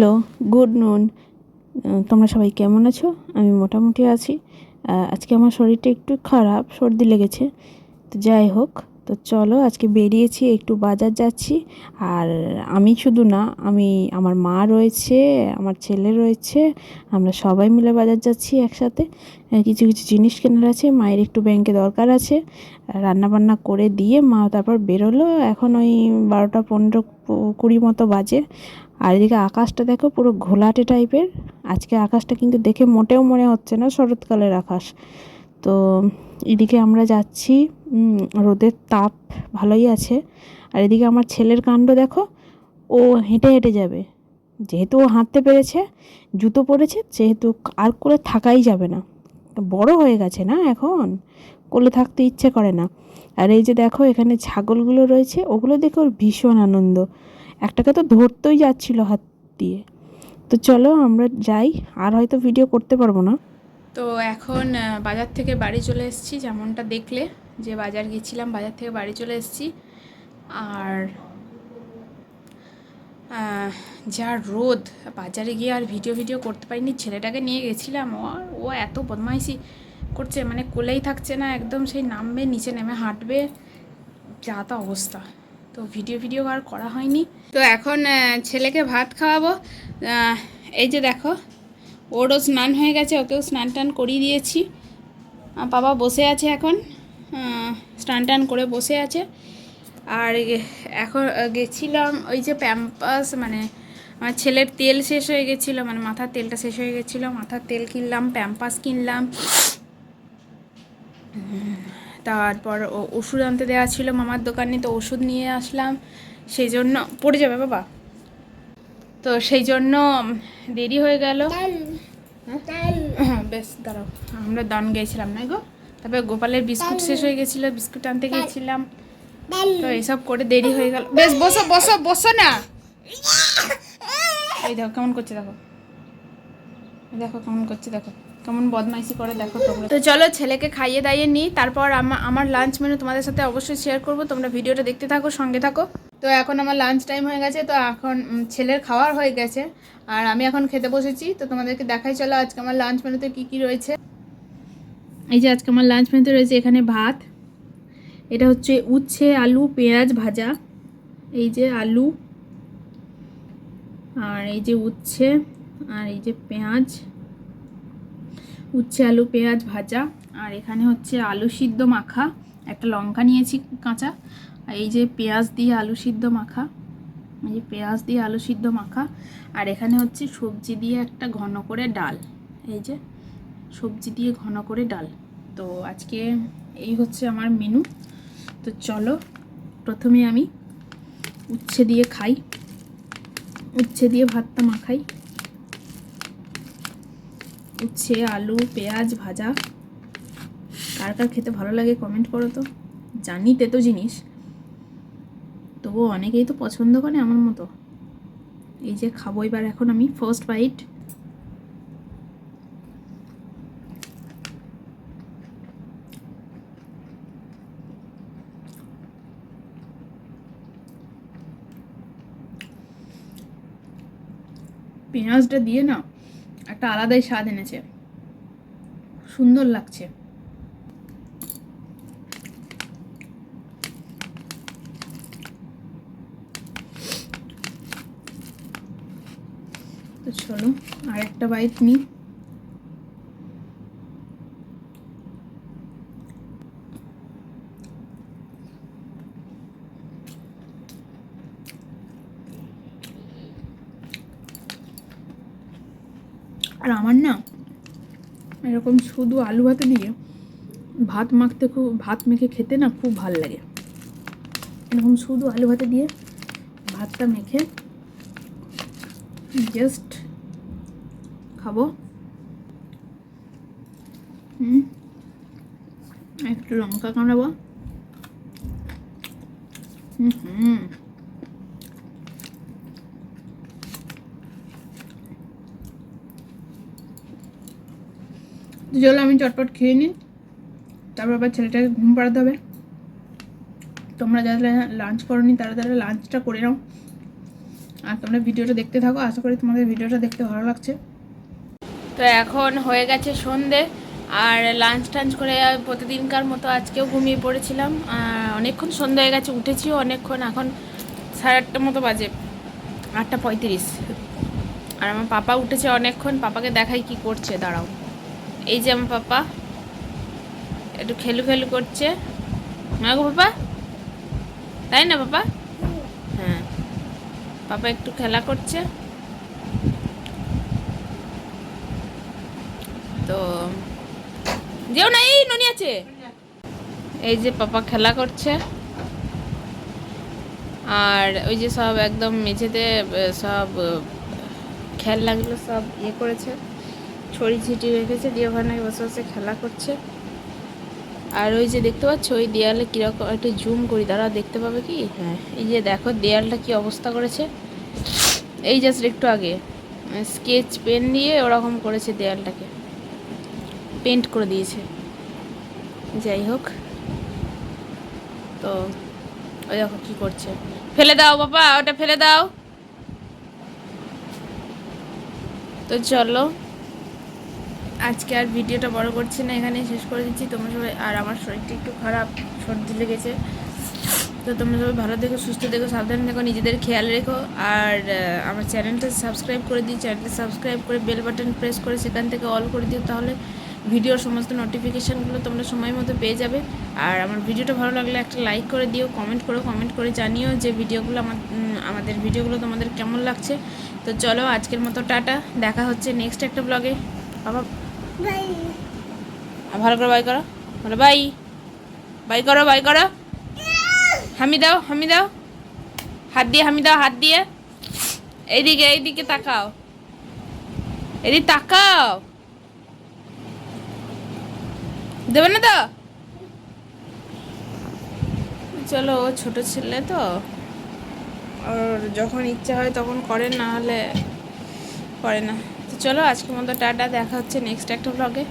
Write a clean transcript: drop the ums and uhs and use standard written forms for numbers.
Hello, good নুন। তোমরা সবাই কেমন আছো? আমি মোটামুটি আছি। আজকে আমার শরীরটা একটু খারাপ, সর্দি লেগেছে। তো যাই হোক, তো চলো আজকে বেরিয়েছি, একটু বাজার যাচ্ছি। আর আমি শুধু না, আমার মা রয়েছে, আমার ছেলে রয়েছে, আমরা সবাই মিলে বাজার যাচ্ছি একসাথে। কিছু কিছু জিনিস কেনার আছে, মায়ের একটু ব্যাংকে দরকার আছে। রান্নাবান্না করে দিয়ে মা তারপর বেরোলো। এখন ওই 12টা 15 20 মতো বাজে। আর এদিকে আকাশটা দেখো, পুরো ঘোলাটে টাইপের। আজকে আকাশটা কিন্তু দেখে মোটেও মনে হচ্ছে না শরৎকালের আকাশ। তো এদিকে আমরা যাচ্ছি, রোদের তাপ ভালোই আছে। আর এদিকে আমার ছেলের কাণ্ড দেখো, ও হেঁটে হেঁটে যাবে। যেহেতু ও হাঁটতে পেরেছে, জুতো পরেছে, যেহেতু আর কোলে থাকাই যাবে না। বড় হয়ে গেছে না এখন, কোলে থাকতে ইচ্ছে করে না। আর এই যে দেখো, এখানে ছাগলগুলো রয়েছে, ওগুলো দেখে ওর ভীষণ আনন্দ। একটাকে তো ধরতেই যাচ্ছিল হাত দিয়ে। তো চলো আমরা যাই, আর হয়তো ভিডিও করতে পারবো না। তো এখন বাজার থেকে বাড়ি চলে এসেছি, যেমনটা দেখলে যে বাজার গেছিলাম, বাজার থেকে বাড়ি চলে এসেছি। আর যা রোদ, বাজারে গিয়ে আর ভিডিও করতে পারিনি। ছেলেটাকে নিয়ে গেছিলাম, ও এত বদমাইশি করছে, মানে কোলেই থাকছে না একদম। সেই নামবে, নিচে নেমে হাঁটবে, যা তা অবস্থা। তো ভিডিও আর করা হয়নি। তো এখন ছেলেকে ভাত খাওয়াবো। এই যে দেখো, ওরও স্নান হয়ে গেছে, ওকেও স্নান টান করিয়ে দিয়েছি। বাবা বসে আছে এখন, স্নান টান করে বসে আছে। আর এখন গেছিলাম ওই যে প্যাম্পাস, মানে আমার ছেলের তেল শেষ হয়ে গেছিলো, মানে মাথার তেলটা শেষ হয়ে গেছিলো, মাথার তেল কিনলাম, প্যাম্পাস কিনলাম। তারপর ওষুধ আনতে দেওয়া ছিল মামার দোকানে, তো ওষুধ নিয়ে আসলাম। সেই জন্য পড়ে যাবে বাবা, তো সেই জন্য দেরি হয়ে গেল। হ্যাঁ বেশ, দাঁড়াও, আমরা দান গেছিলাম না গো। তারপরে গোপালের বিস্কুট শেষ হয়ে গেছিলো, বিস্কুট আনতে গিয়েছিলাম। তো এইসব করে দেরি হয়ে গেল। বেশ বসো বসো বসো না। এই দেখো কেমন করছে, দেখো দেখো কেমন করছে, দেখো কেমন বদমাইশি করে, দেখো তোমরা। তো চলো ছেলেকে খাইয়ে দাইয়ে নিই, তারপর আমার লাঞ্চ মেনু তোমাদের সাথে অবশ্যই শেয়ার করবো। তোমরা ভিডিওটা দেখতে থাকো, সঙ্গে থাকো। তো এখন আমার লাঞ্চ টাইম হয়ে গেছে, তো এখন ছেলের খাওয়ার হয়ে গেছে, আর আমি এখন খেতে বসেছি। তো তোমাদেরকে দেখাই, চলো আজকে আমার লাঞ্চ মেনুতে কী কী রয়েছে। এই যে আজকে আমার লাঞ্চ মেনুতে রয়েছে এখানে ভাত, এটা হচ্ছে উচ্ছে আলু পেঁয়াজ ভাজা, এই যে আলু, আর এই যে উচ্ছে, আর এই যে পেঁয়াজ, উচ্ছে আলু পেঁয়াজ ভাজা। আর এখানে হচ্ছে আলু সিদ্ধ মাখা, একটা লঙ্কা নিয়েছি কাঁচা, আর এই যে পেঁয়াজ দিয়ে আলু সিদ্ধ মাখা, এই যে পেঁয়াজ দিয়ে আলু সিদ্ধ মাখা। আর এখানে হচ্ছে সবজি দিয়ে একটা ঘন করে ডাল, এই যে সবজি দিয়ে ঘন করে ডাল। তো আজকে এই হচ্ছে আমার মেনু। তো চলো প্রথমে আমি উচ্ছে দিয়ে খাই, উচ্ছে দিয়ে ভাতটা মাখাই। উচ্ছে আলু পেঁয়াজ ভাজা, কার কার খেতে ভালো লাগে কমেন্ট করো। তো জানি তেতো জিনিস, তবুও অনেকেই তো পছন্দ করে আমার মতো। এই যে খাবো এবার এখন আমি ফার্স্ট বাইট। পেঁয়াজটা দিয়ে না একটা আলাদাই স্বাদ এনেছে, সুন্দর লাগছে। তো চলো আর একটা বাইট নিই। আর আমার না এরকম শুধু আলু ভাতে দিয়ে ভাত মেখে খেতে না খুব ভাল লাগে। এরকম শুধু আলু ভাতে দিয়ে ভাতটা মেখে জাস্ট খাবো। একটু লঙ্কা কামড়াবো। চলো আমি চটপট খেয়ে নিই, তারপর আবার ছেলেটাকে ঘুম পাড়াতে হবে। তোমরা যারা লাঞ্চ করোনি তারা লাঞ্চটা করে নাও। আর তোমরা ভিডিওটা দেখতে থাকো, আশা করি তোমাদের ভিডিওটা দেখতে ভালো লাগছে। তো এখন হয়ে গেছে সন্ধে, আর লাঞ্চ টাঞ্চ করে প্রতিদিনকার মতো আজকেও ঘুমিয়ে পড়েছিলাম। অনেকক্ষণ সন্ধে হয়ে গেছে, উঠেছিও অনেকক্ষণ, এখন 8:30 মতো বাজে, 8:35। আর আমার পাপা উঠেছে অনেকক্ষণ, পাপাকে দেখাই কি করছে, দাঁড়াও। এই যে আমার পাপা একটু খেলু খেলু করছে, না গো পাপা, তাই না পাপা? হ্যাঁ, পাপা একটু খেলা করছে। তো যেও না, এই ননি আছে। এই যে পাপা খেলা করছে, আর ওই যে সব একদম মেঝেতে সব খেলনাগুলো সব ইয়ে করেছে, ছড়ি ছিটিয়ে রেখেছে, দিয়ে ওখানে বসে বসে খেলা করছে। আর ওই যে দেখতে পাচ্ছ ওই দেয়ালে কীরকম, একটু জুম করি, দাঁড়া, দেখতে পাবে কি? হ্যাঁ, এই যে দেখো দেয়ালটা কি অবস্থা করেছে। এই জাস্ট একটু আগে স্কেচ পেন দিয়ে ওরকম করেছে, দেয়ালটাকে পেন্ট করে দিয়েছে। যাই হোক, তো ওই দেখো কী করছে, ফেলে দাও বাবা, ওটা ফেলে দাও। তো চলো, আজকে আর ভিডিওটা বড় করছি না, এখানে শেষ করে দিচ্ছি। তোমরা সবাই, আর আমার শরীরটা একটু খারাপ, সর্দি লেগেছে। তো তোমরা সবাই ভালো থেকো, সুস্থ থেকো, সাবধানে থেকো, নিজেদের খেয়াল রেখো। আর আমার চ্যানেলটা সাবস্ক্রাইব করে দিই, চ্যানেলটা সাবস্ক্রাইব করে বেল বাটন প্রেস করে সেখান থেকে অল করে দিও, তাহলে ভিডিওর সমস্ত নোটিফিকেশানগুলো তোমরা সময় মতো পেয়ে যাবে। আর আমার ভিডিওটা ভালো লাগলে একটা লাইক করে দিও, কমেন্ট করে জানিও যে ভিডিওগুলো আমাদের ভিডিওগুলো তোমাদের কেমন লাগছে। তো চলো, আজকের মতো টাটা, দেখা হচ্ছে নেক্সট একটা ব্লগে। বাবা ভালো করে বাই করো, বলো বাই, বাই করো, বাই করো, হামি দাও, হামি দাও, হাত দিয়ে হামি দাও, হাত দিয়ে। এইদিকে, এইদিকে তাকাও, এদিকে তাকাও, দেবে না তো? চলো, ও ছোটো ছেলে তো, ওর যখন ইচ্ছা হয় তখন করে, না হলে করে না। তো চলো, আজকের মতো টাটা, দেখা হচ্ছে নেক্সট একটা ব্লগে।